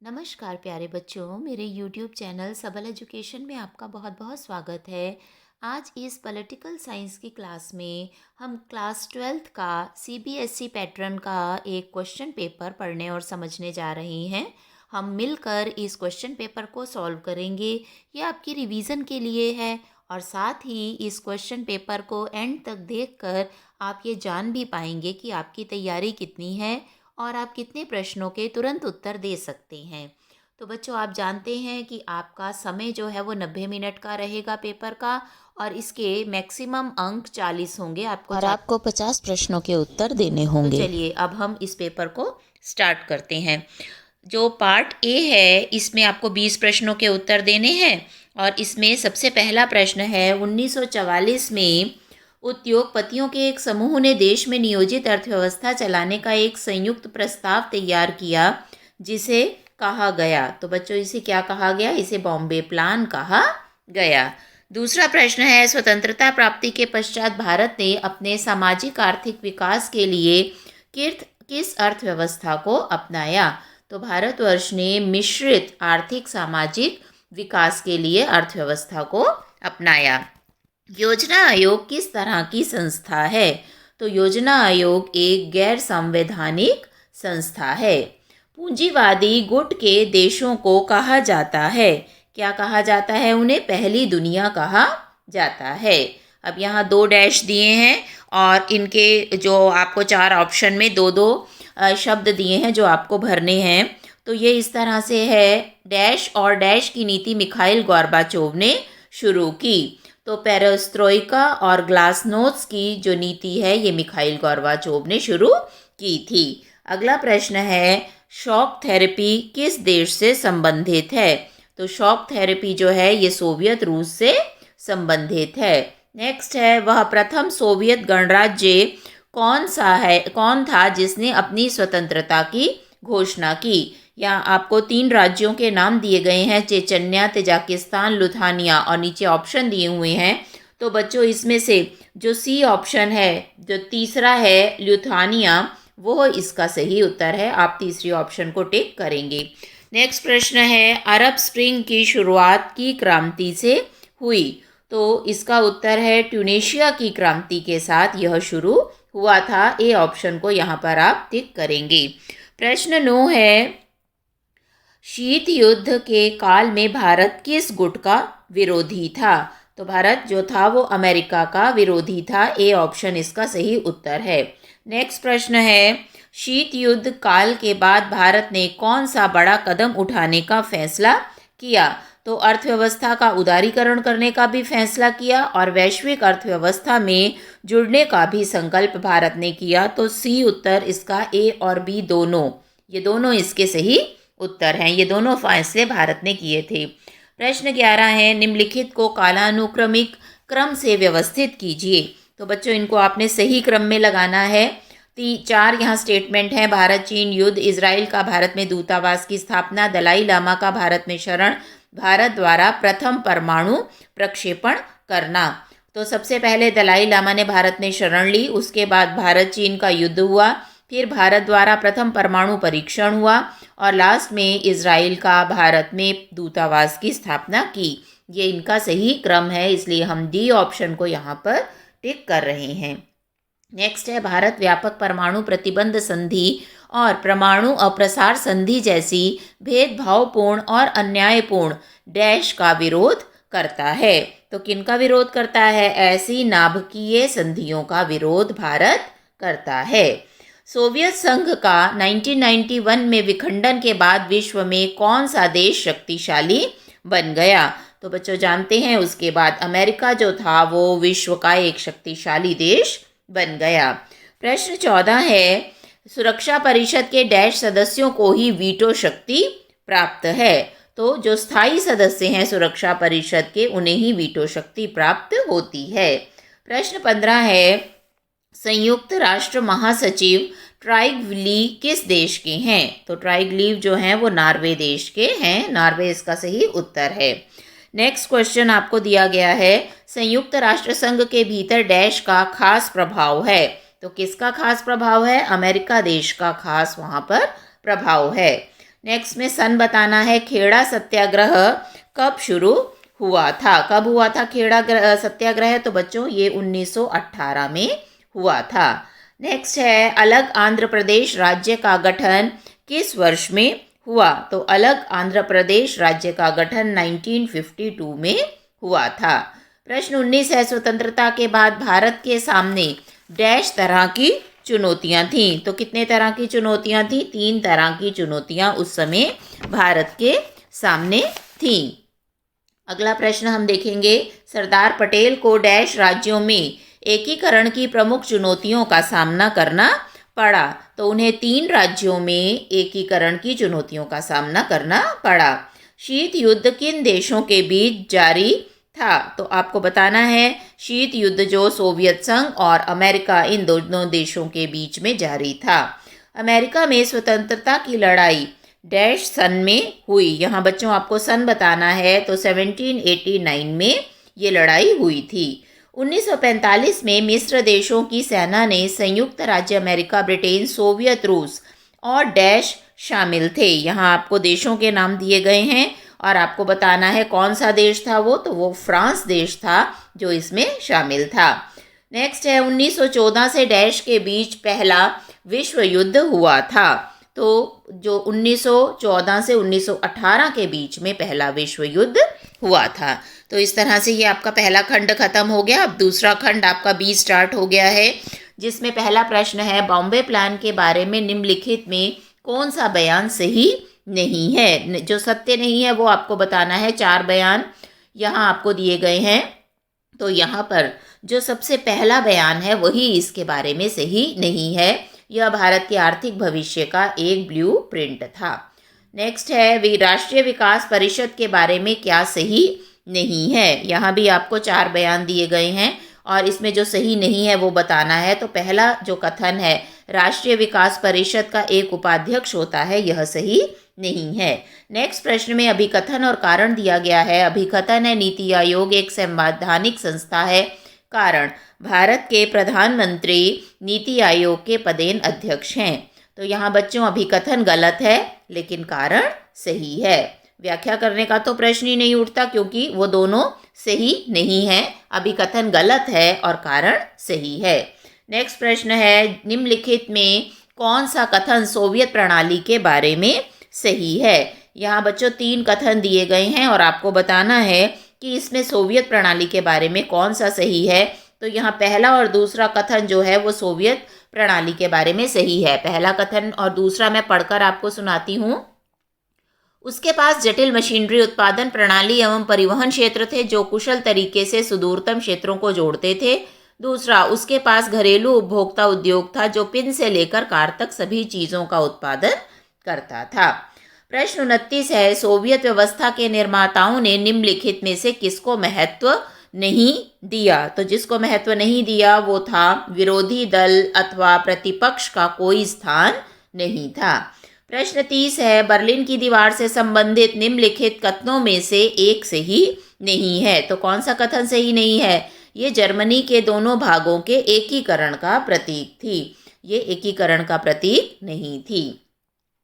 नमस्कार प्यारे बच्चों, मेरे YouTube चैनल सबल एजुकेशन में आपका बहुत बहुत स्वागत है। आज इस पॉलिटिकल साइंस की क्लास में हम क्लास 12th का CBSE पैटर्न का एक क्वेश्चन पेपर पढ़ने और समझने जा रहे हैं। हम मिलकर इस क्वेश्चन पेपर को सॉल्व करेंगे। ये आपकी रिवीजन के लिए है और साथ ही इस क्वेश्चन पेपर को एंड तक देखकर आप ये जान भी पाएंगे कि आपकी तैयारी कितनी है और आप कितने प्रश्नों के तुरंत उत्तर दे सकते हैं। तो बच्चों, आप जानते हैं कि आपका समय जो है वो 90 मिनट का रहेगा पेपर का और इसके मैक्सिमम अंक 40 होंगे। आपको 50 प्रश्नों के उत्तर देने होंगे। तो चलिए अब हम इस पेपर को स्टार्ट करते हैं। जो पार्ट ए है इसमें आपको 20 प्रश्नों के उत्तर देने हैं और इसमें सबसे पहला प्रश्न है 1944 में उद्योगपतियों के एक समूह ने देश में नियोजित अर्थव्यवस्था चलाने का एक संयुक्त प्रस्ताव तैयार किया जिसे कहा गया। तो बच्चों, इसे क्या कहा गया? इसे बॉम्बे प्लान कहा गया। दूसरा प्रश्न है स्वतंत्रता प्राप्ति के पश्चात भारत ने अपने सामाजिक आर्थिक विकास के लिए किस अर्थव्यवस्था को अपनाया? तो भारतवर्ष ने मिश्रित आर्थिक सामाजिक विकास के लिए अर्थव्यवस्था को अपनाया। योजना आयोग किस तरह की संस्था है? तो योजना आयोग एक गैर संवैधानिक संस्था है। पूंजीवादी गुट के देशों को कहा जाता है, क्या कहा जाता है? उन्हें पहली दुनिया कहा जाता है। अब यहाँ 2 डैश दिए हैं और इनके जो आपको 4 ऑप्शन में 2-2 शब्द दिए हैं जो आपको भरने हैं। तो ये इस तरह से है, डैश और डैश की नीति मिखाइल गोर्बाचोव ने शुरू की। तो पेरेस्ट्रोइका और ग्लासनोस्ट की जो नीति है ये मिखाइल गोर्बाचोव ने शुरू की थी। अगला प्रश्न है शॉक थेरेपी किस देश से संबंधित है? तो शॉक थेरेपी जो है ये सोवियत रूस से संबंधित है। नेक्स्ट है वह प्रथम सोवियत गणराज्य कौन था जिसने अपनी स्वतंत्रता की घोषणा की? यहाँ आपको 3 राज्यों के नाम दिए गए हैं, चेचन्या, तजाकिस्तान, लुथानिया और नीचे ऑप्शन दिए हुए हैं। तो बच्चों, इसमें से जो सी ऑप्शन है, जो तीसरा है लुथानिया, वो इसका सही उत्तर है। आप तीसरी ऑप्शन को टिक करेंगे। नेक्स्ट प्रश्न है अरब स्प्रिंग की शुरुआत की क्रांति से हुई? तो इसका उत्तर है ट्यूनीशिया की क्रांति के साथ यह शुरू हुआ था। ए ऑप्शन को यहाँ पर आप टिक करेंगे। प्रश्न 9 है शीत युद्ध के काल में भारत किस गुट का विरोधी था? तो भारत जो था वो अमेरिका का विरोधी था। ए ऑप्शन इसका सही उत्तर है। नेक्स्ट प्रश्न है शीत युद्ध काल के बाद भारत ने कौन सा बड़ा कदम उठाने का फैसला किया? तो अर्थव्यवस्था का उदारीकरण करने का भी फैसला किया और वैश्विक अर्थव्यवस्था में जुड़ने का भी संकल्प भारत ने किया। तो सी उत्तर इसका, ए और बी दोनों, ये दोनों इसके सही उत्तर हैं। ये दोनों फैसले भारत ने किए थे। प्रश्न 11 है निम्नलिखित को कालानुक्रमिक क्रम से व्यवस्थित कीजिए। तो बच्चों, इनको आपने सही क्रम में लगाना है। 4 यहाँ स्टेटमेंट हैं, भारत चीन युद्ध, इजराइल का भारत में दूतावास की स्थापना, दलाई लामा का भारत में शरण, भारत द्वारा प्रथम परमाणु प्रक्षेपण करना। तो सबसे पहले दलाई लामा ने भारत में शरण ली, उसके बाद भारत चीन का युद्ध हुआ, फिर भारत द्वारा प्रथम परमाणु परीक्षण हुआ और लास्ट में इजराइल का भारत में दूतावास की स्थापना की। ये इनका सही क्रम है, इसलिए हम डी ऑप्शन को यहाँ पर टिक कर रहे हैं। नेक्स्ट है भारत व्यापक परमाणु प्रतिबंध संधि और परमाणु अप्रसार संधि जैसी भेदभावपूर्ण और अन्यायपूर्ण डैश का विरोध करता है। तो किनका विरोध करता है? ऐसी नाभिकीय संधियों का विरोध भारत करता है। सोवियत संघ का 1991 में विखंडन के बाद विश्व में कौन सा देश शक्तिशाली बन गया? तो बच्चों जानते हैं उसके बाद अमेरिका जो था वो विश्व का एक शक्तिशाली देश बन गया। प्रश्न 14 है सुरक्षा परिषद के डैश सदस्यों को ही वीटो शक्ति प्राप्त है? तो जो स्थायी सदस्य हैं सुरक्षा परिषद के उन्हें ही वीटो शक्ति प्राप्त होती है। प्रश्न 15 है संयुक्त राष्ट्र महासचिव ट्राइग्वली किस देश के हैं? तो ट्राइग्लीव जो हैं वो नॉर्वे देश के हैं। नॉर्वे इसका सही उत्तर है। नेक्स्ट क्वेश्चन आपको दिया गया है संयुक्त राष्ट्र संघ के भीतर डैश का खास प्रभाव है? तो किसका खास प्रभाव है? अमेरिका देश का खास वहाँ पर प्रभाव है। नेक्स्ट में सन बताना है। खेड़ा सत्याग्रह कब शुरू हुआ था? कब हुआ था खेड़ा सत्याग्रह? तो बच्चों ये 1918 में हुआ था। नेक्स्ट है अलग आंध्र प्रदेश राज्य का गठन किस वर्ष में हुआ? तो अलग आंध्र प्रदेश राज्य का गठन 1952 में हुआ था। प्रश्न 19 है स्वतंत्रता के बाद भारत के सामने डैश तरह की चुनौतियां थीं। तो कितने तरह की चुनौतियां थीं? 3 तरह की चुनौतियां उस समय भारत के सामने थीं। अगला प्रश्न हम देखेंगे सरदार पटेल को डैश राज्यों में एकीकरण की प्रमुख चुनौतियों का सामना करना पड़ा। तो उन्हें 3 राज्यों में एकीकरण की चुनौतियों का सामना करना पड़ा। शीत युद्ध किन देशों के बीच जारी था? तो आपको बताना है शीत युद्ध जो सोवियत संघ और अमेरिका इन दोनों देशों के बीच में जारी था। अमेरिका में स्वतंत्रता की लड़ाई डैश सन में हुई। यहाँ बच्चों आपको सन बताना है। तो 1789 में ये लड़ाई हुई थी। 1945 में मिस्र देशों की सेना ने संयुक्त राज्य अमेरिका, ब्रिटेन, सोवियत रूस और डैश शामिल थे। यहाँ आपको देशों के नाम दिए गए हैं और आपको बताना है कौन सा देश था वो। तो वो फ्रांस देश था जो इसमें शामिल था। नेक्स्ट है 1914 से डैश के बीच पहला विश्व युद्ध हुआ था। तो जो 1914 से 1918 के बीच में पहला विश्व युद्ध हुआ था। तो इस तरह से ये आपका पहला खंड खत्म हो गया। अब दूसरा खंड आपका बी स्टार्ट हो गया है, जिसमें पहला प्रश्न है बॉम्बे प्लान के बारे में निम्नलिखित में कौन सा बयान सही नहीं है? जो सत्य नहीं है वो आपको बताना है। 4 बयान यहाँ आपको दिए गए हैं। तो यहाँ पर जो सबसे पहला बयान है वही इसके बारे में सही नहीं है। यह भारत के आर्थिक भविष्य का एक ब्लूप्रिंट था। नेक्स्ट है राष्ट्रीय विकास परिषद के बारे में क्या सही नहीं है? यहाँ भी आपको 4 बयान दिए गए हैं और इसमें जो सही नहीं है वो बताना है। तो पहला जो कथन है राष्ट्रीय विकास परिषद का एक उपाध्यक्ष होता है, यह सही नहीं है। नेक्स्ट प्रश्न में अभिकथन और कारण दिया गया है। अभिकथन है नीति आयोग एक संवैधानिक संस्था है। कारण भारत के प्रधानमंत्री नीति आयोग के पदेन अध्यक्ष हैं। तो यहाँ बच्चों अभिकथन गलत है लेकिन कारण सही है। व्याख्या करने का तो प्रश्न ही नहीं उठता क्योंकि वो दोनों सही नहीं है। अभिकथन गलत है और कारण सही है। नेक्स्ट प्रश्न है निम्नलिखित में कौन सा कथन सोवियत प्रणाली के बारे में सही है? यहाँ बच्चों 3 कथन दिए गए हैं और आपको बताना है कि इसमें सोवियत प्रणाली के बारे में कौन सा सही है। तो यहाँ पहला और दूसरा कथन जो है वो सोवियत प्रणाली के बारे में सही है। पहला कथन और दूसरा मैं पढ़कर आपको सुनाती हूँ। उसके पास जटिल मशीनरी, उत्पादन प्रणाली एवं परिवहन क्षेत्र थे जो कुशल तरीके से सुदूरतम क्षेत्रों को जोड़ते थे। दूसरा, उसके पास घरेलू उपभोक्ता उद्योग था जो पिन से लेकर कार तक सभी चीज़ों का उत्पादन करता था। प्रश्न 29 है सोवियत व्यवस्था के निर्माताओं ने निम्नलिखित में से किसको महत्व नहीं दिया? तो जिसको महत्व नहीं दिया वो था विरोधी दल अथवा प्रतिपक्ष का कोई स्थान नहीं था। प्रश्न 30 है बर्लिन की दीवार से संबंधित निम्नलिखित कथनों में से एक सही नहीं है। तो कौन सा कथन सही नहीं है? ये जर्मनी के दोनों भागों के एकीकरण का प्रतीक थी। ये एकीकरण का प्रतीक नहीं थी।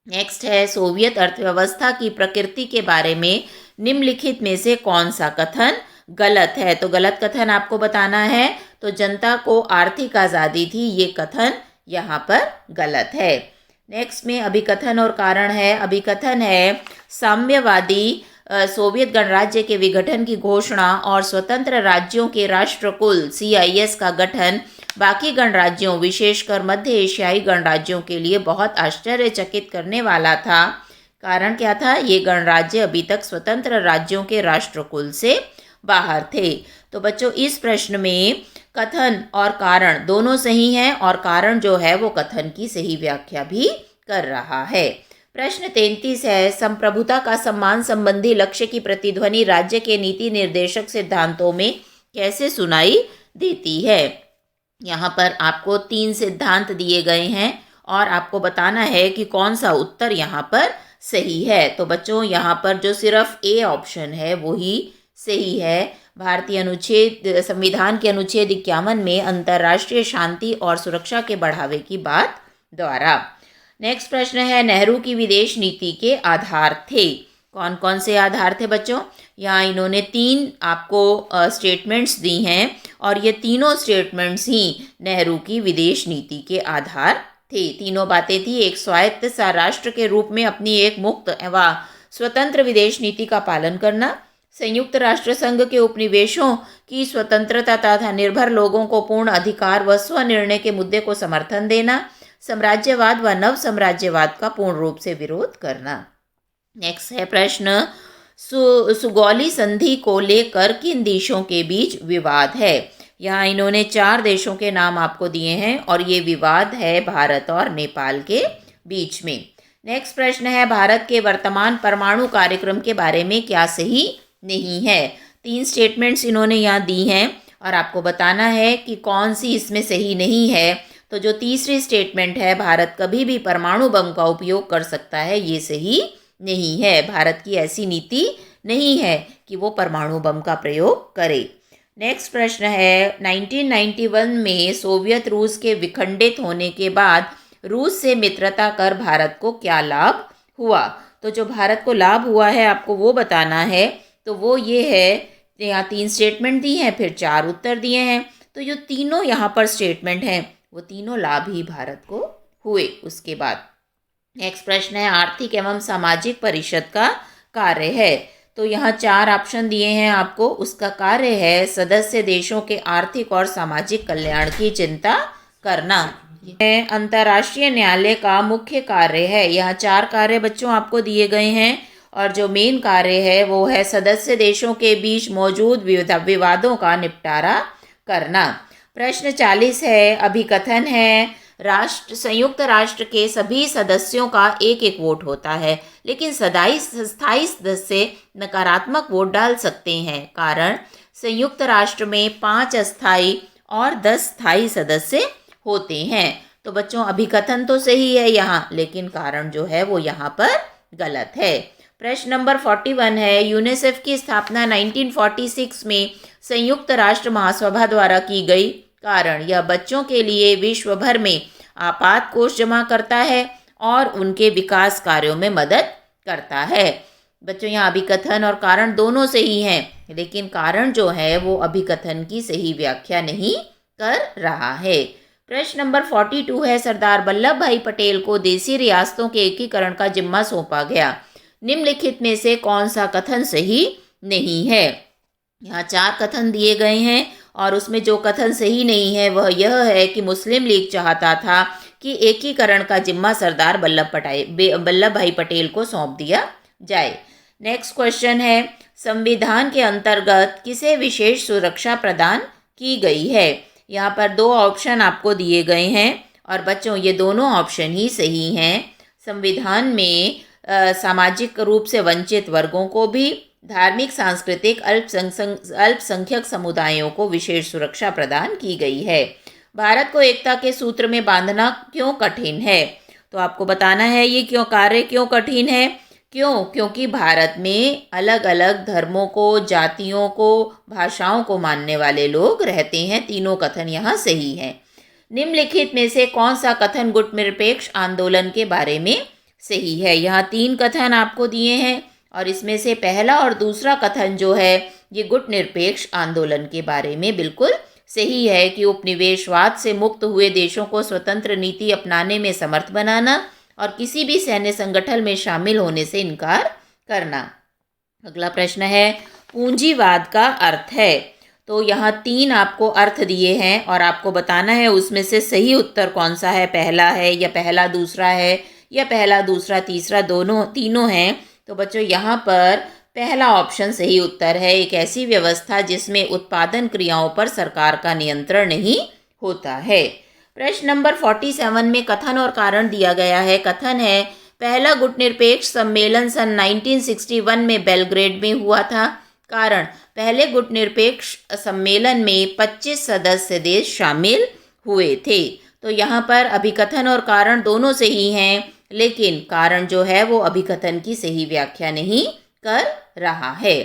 नेक्स्ट है सोवियत अर्थव्यवस्था की प्रकृति के बारे में निम्नलिखित में से कौन सा कथन गलत है? तो गलत कथन आपको बताना है। तो जनता को आर्थिक आज़ादी थी, ये कथन यहाँ पर गलत है। नेक्स्ट में अभिकथन और कारण है। अभिकथन है साम्यवादी सोवियत गणराज्य के विघटन की घोषणा और स्वतंत्र राज्यों के राष्ट्रकुल CIS का गठन बाकी गणराज्यों विशेषकर मध्य एशियाई गणराज्यों के लिए बहुत आश्चर्यचकित करने वाला था। कारण क्या था? ये गणराज्य अभी तक स्वतंत्र राज्यों के राष्ट्रकुल से बाहर थे। तो बच्चों इस प्रश्न में कथन और कारण दोनों सही हैं और कारण जो है वो कथन की सही व्याख्या भी कर रहा है। प्रश्न 33 है संप्रभुता का सम्मान संबंधी लक्ष्य की प्रतिध्वनि राज्य के नीति निर्देशक सिद्धांतों में कैसे सुनाई देती है? यहाँ पर आपको 3 सिद्धांत दिए गए हैं और आपको बताना है कि कौन सा उत्तर यहाँ पर सही है। तो बच्चों यहाँ पर जो सिर्फ ए ऑप्शन है वही सही है। भारतीय अनुच्छेद संविधान के अनुच्छेद 51 में अंतर्राष्ट्रीय शांति और सुरक्षा के बढ़ावे की बात द्वारा। नेक्स्ट प्रश्न है, नेहरू की विदेश नीति के आधार थे। कौन कौन से आधार थे बच्चों? यहाँ इन्होंने 3 आपको स्टेटमेंट्स दी हैं और ये तीनों स्टेटमेंट्स ही नेहरू की विदेश नीति के आधार थे। तीनों बातें थी, एक स्वायत्त सा राष्ट्र के रूप में अपनी एक मुक्त व स्वतंत्र विदेश नीति का पालन करना, संयुक्त राष्ट्र संघ के उपनिवेशों की स्वतंत्रता तथा निर्भर लोगों को पूर्ण अधिकार व स्वनिर्णय के मुद्दे को समर्थन देना, साम्राज्यवाद व नव साम्राज्यवाद का पूर्ण रूप से विरोध करना। नेक्स्ट है प्रश्न, सुगौली संधि को लेकर किन देशों के बीच विवाद है? यहाँ इन्होंने 4 देशों के नाम आपको दिए हैं और ये विवाद है भारत और नेपाल के बीच में। नेक्स्ट प्रश्न है, भारत के वर्तमान परमाणु कार्यक्रम के बारे में क्या सही नहीं है? 3 स्टेटमेंट्स इन्होंने यहाँ दी हैं और आपको बताना है कि कौन सी इसमें सही नहीं है। तो जो तीसरी स्टेटमेंट है, भारत कभी भी परमाणु बम का उपयोग कर सकता है, ये सही नहीं है। भारत की ऐसी नीति नहीं है कि वो परमाणु बम का प्रयोग करे। नेक्स्ट प्रश्न है, 1991 में सोवियत रूस के विखंडित होने के बाद रूस से मित्रता कर भारत को क्या लाभ हुआ? तो जो भारत को लाभ हुआ है आपको वो बताना है। तो वो ये है, यहाँ 3 स्टेटमेंट दी हैं, फिर 4 उत्तर दिए हैं। तो जो तीनों यहाँ पर स्टेटमेंट हैं वो तीनों लाभ ही भारत को हुए उसके बाद। नेक्स्ट प्रश्न है, आर्थिक एवं सामाजिक परिषद का कार्य है। तो यहाँ 4 ऑप्शन दिए हैं आपको। उसका कार्य है सदस्य देशों के आर्थिक और सामाजिक कल्याण की चिंता करना। अंतर्राष्ट्रीय न्यायालय का मुख्य कार्य है। यहाँ 4 कार्य बच्चों आपको दिए गए हैं और जो मेन कार्य है वो है सदस्य देशों के बीच मौजूद विवादों का निपटारा करना। प्रश्न 40 है, अभिकथन है, संयुक्त राष्ट्र के सभी सदस्यों का एक एक वोट होता है, लेकिन स्थायी सदस्य नकारात्मक वोट डाल सकते हैं। कारण, संयुक्त राष्ट्र में 5 अस्थायी और 10 स्थायी सदस्य होते हैं। तो बच्चों अभिकथन तो सही है यहाँ, लेकिन कारण जो है वो यहाँ पर गलत है। प्रश्न नंबर 41 है, यूनिसेफ की स्थापना 1946 में संयुक्त राष्ट्र महासभा द्वारा की गई। कारण, यह बच्चों के लिए विश्व भर में आपात कोष जमा करता है और उनके विकास कार्यों में मदद करता है। बच्चों यहाँ अभिकथन और कारण दोनों सही हैं, लेकिन कारण जो है वो अभिकथन की सही व्याख्या नहीं कर रहा है। प्रश्न नंबर 42 है, सरदार वल्लभ भाई पटेल को देशी रियासतों के एकीकरण का जिम्मा सौंपा गया। निम्नलिखित में से कौन सा कथन सही नहीं है? यहाँ 4 कथन दिए गए हैं और उसमें जो कथन सही नहीं है वह यह है कि मुस्लिम लीग चाहता था कि एकीकरण का जिम्मा सरदार वल्लभ भाई पटेल को सौंप दिया जाए। नेक्स्ट क्वेश्चन है, संविधान के अंतर्गत किसे विशेष सुरक्षा प्रदान की गई है? यहाँ पर 2 ऑप्शन आपको दिए गए हैं और बच्चों ये दोनों ऑप्शन ही सही हैं। संविधान में सामाजिक रूप से वंचित वर्गों को भी, धार्मिक सांस्कृतिक अल्पसंख्यक समुदायों को विशेष सुरक्षा प्रदान की गई है। भारत को एकता के सूत्र में बांधना क्यों कठिन है? तो आपको बताना है ये कार्य क्यों कठिन है। क्योंकि भारत में अलग अलग धर्मों को, जातियों को, भाषाओं को मानने वाले लोग रहते हैं। तीनों कथन यहाँ सही हैं। निम्नलिखित में से कौन सा कथन गुटनिरपेक्ष आंदोलन के बारे में सही है? यहाँ 3 कथन आपको दिए हैं और इसमें से पहला और दूसरा कथन जो है ये गुटनिरपेक्ष आंदोलन के बारे में बिल्कुल सही है कि उपनिवेशवाद से मुक्त हुए देशों को स्वतंत्र नीति अपनाने में समर्थ बनाना और किसी भी सैन्य संगठन में शामिल होने से इनकार करना। अगला प्रश्न है, पूंजीवाद का अर्थ है। तो यहाँ 3 आपको अर्थ दिए हैं और आपको बताना है उसमें से सही उत्तर कौन सा है। पहला है या पहला दूसरा है या पहला दूसरा तीसरा तीनों हैं। तो बच्चों यहाँ पर पहला ऑप्शन सही उत्तर है। एक ऐसी व्यवस्था जिसमें उत्पादन क्रियाओं पर सरकार का नियंत्रण नहीं होता है। प्रश्न नंबर 47 में कथन और कारण दिया गया है। कथन है, पहला गुटनिरपेक्ष सम्मेलन सन 1961 में बेलग्रेड में हुआ था। कारण, पहले गुटनिरपेक्ष सम्मेलन में 25 सदस्य देश शामिल हुए थे। तो यहाँ पर अभिकथन और कारण दोनों सही हैं, लेकिन कारण जो है वो अभिकथन की सही व्याख्या नहीं कर रहा है।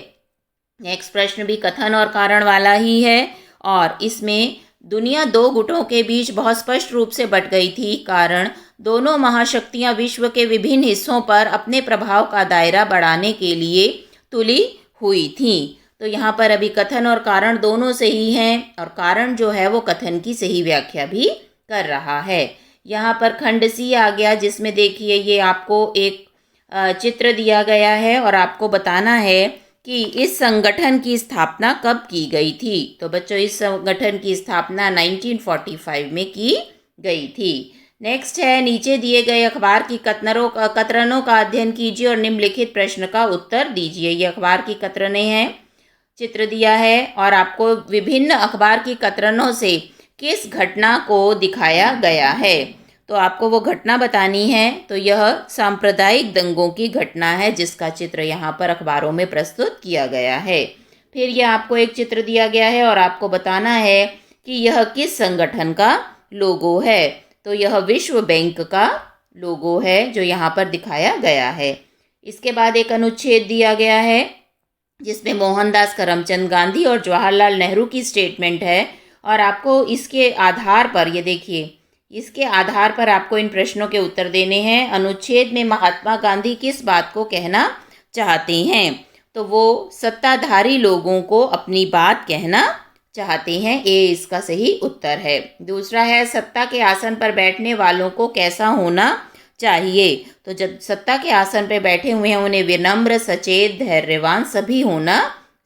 नेक्स्ट प्रश्न भी कथन और कारण वाला ही है और इसमें दुनिया 2 गुटों के बीच बहुत स्पष्ट रूप से बट गई थी। कारण, दोनों महाशक्तियां विश्व के विभिन्न हिस्सों पर अपने प्रभाव का दायरा बढ़ाने के लिए तुली हुई थीं। तो यहाँ पर अभी कथन और कारण दोनों सही हैं और कारण जो है वो कथन की सही व्याख्या भी कर रहा है। यहाँ पर खंड सी आ गया, जिसमें देखिए ये आपको एक चित्र दिया गया है और आपको बताना है कि इस संगठन की स्थापना कब की गई थी। तो बच्चों, इस संगठन की स्थापना 1945 में की गई थी। नेक्स्ट है, नीचे दिए गए अखबार की कतरनों का अध्ययन कीजिए और निम्नलिखित प्रश्न का उत्तर दीजिए। ये अखबार की कतरनें हैं, चित्र दिया है और आपको विभिन्न अखबार की कतरनों से किस घटना को दिखाया गया है। तो आपको वो घटना बतानी है। तो यह सांप्रदायिक दंगों की घटना है, जिसका चित्र यहाँ पर अखबारों में प्रस्तुत किया गया है। फिर यह आपको एक चित्र दिया गया है और आपको बताना है कि यह किस संगठन का लोगो है। तो यह विश्व बैंक का लोगो है जो यहाँ पर दिखाया गया है। इसके बाद एक अनुच्छेद दिया गया है जिसमें मोहनदास करमचंद गांधी और जवाहरलाल नेहरू की स्टेटमेंट है और आपको इसके आधार पर, ये देखिए, इसके आधार पर आपको इन प्रश्नों के उत्तर देने हैं। अनुच्छेद में महात्मा गांधी किस बात को कहना चाहते हैं। तो वो सत्ताधारी लोगों को अपनी बात कहना चाहते हैं। ए इसका सही उत्तर है। दूसरा है, सत्ता के आसन पर बैठने वालों को कैसा होना चाहिए। तो जब सत्ता के आसन पर बैठे हुए हैं उन्हें विनम्र, सचेत, धैर्यवान सभी होना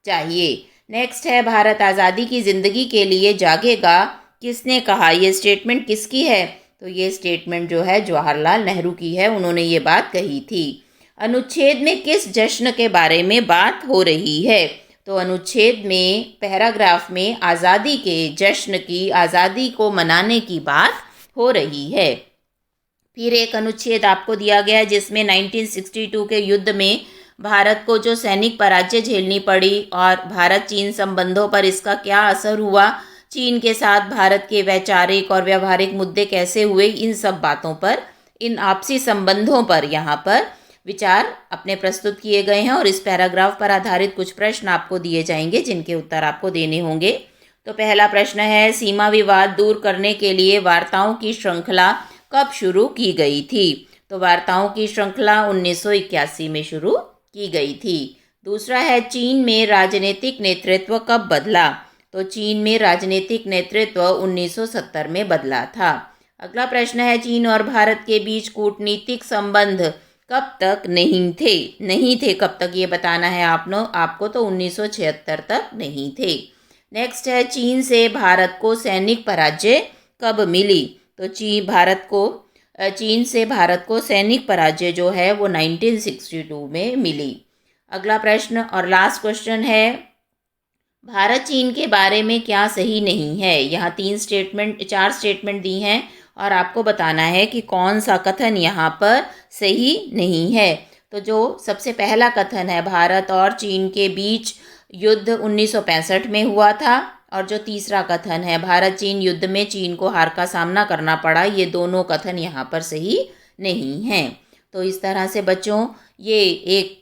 चाहिए। नेक्स्ट है, भारत आज़ादी की ज़िंदगी के लिए जागेगा किसने कहा। ये स्टेटमेंट किसकी है। तो ये स्टेटमेंट जो है जवाहरलाल नेहरू की है, उन्होंने ये बात कही थी। अनुच्छेद में किस जश्न के बारे में बात हो रही है। तो अनुच्छेद में पैराग्राफ में आज़ादी के जश्न की, आज़ादी को मनाने की बात हो रही है। फिर एक अनुच्छेद आपको दिया गया है जिसमें 1962 के युद्ध में भारत को जो सैनिक पराजय झेलनी पड़ी और भारत चीन संबंधों पर इसका क्या असर हुआ, चीन के साथ भारत के वैचारिक और व्यावहारिक मुद्दे कैसे हुए, इन सब बातों पर, इन आपसी संबंधों पर यहाँ पर विचार अपने प्रस्तुत किए गए हैं और इस पैराग्राफ पर आधारित कुछ प्रश्न आपको दिए जाएंगे जिनके उत्तर आपको देने होंगे। तो पहला प्रश्न है, सीमा विवाद दूर करने के लिए वार्ताओं की श्रृंखला कब शुरू की गई थी। तो वार्ताओं की श्रृंखला 1981 में शुरू की गई थी। दूसरा है, चीन में राजनीतिक नेतृत्व कब बदला। तो चीन में राजनीतिक नेतृत्व 1970 में बदला था। अगला प्रश्न है, चीन और भारत के बीच कूटनीतिक संबंध कब तक नहीं थे कब तक ये बताना है आपको। तो 1976 तक नहीं थे। नेक्स्ट है, चीन से भारत को सैनिक पराजय कब मिली। तो चीन से भारत को सैनिक पराजय जो है वो 1962 में मिली। अगला प्रश्न और लास्ट क्वेश्चन है, भारत चीन के बारे में क्या सही नहीं है। यहाँ 4 स्टेटमेंट दी हैं और आपको बताना है कि कौन सा कथन यहाँ पर सही नहीं है। तो जो सबसे पहला कथन है, भारत और चीन के बीच युद्ध 1965 में हुआ था, और जो तीसरा कथन है, भारत चीन युद्ध में चीन को हार का सामना करना पड़ा, ये दोनों कथन यहाँ पर सही नहीं हैं। तो इस तरह से बच्चों ये एक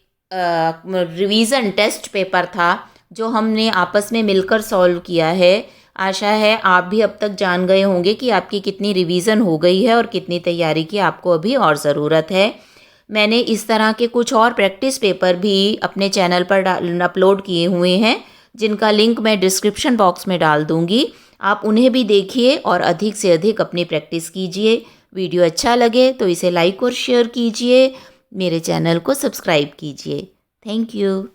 रिवीजन टेस्ट पेपर था जो हमने आपस में मिलकर सॉल्व किया है। आशा है आप भी अब तक जान गए होंगे कि आपकी कितनी रिवीजन हो गई है और कितनी तैयारी की आपको अभी और ज़रूरत है। मैंने इस तरह के कुछ और प्रैक्टिस पेपर भी अपने चैनल पर अपलोड किए हुए हैं जिनका लिंक मैं डिस्क्रिप्शन बॉक्स में डाल दूँगी। आप उन्हें भी देखिए और अधिक से अधिक अपनी प्रैक्टिस कीजिए। वीडियो अच्छा लगे तो इसे लाइक और शेयर कीजिए। मेरे चैनल को सब्सक्राइब कीजिए। Thank you.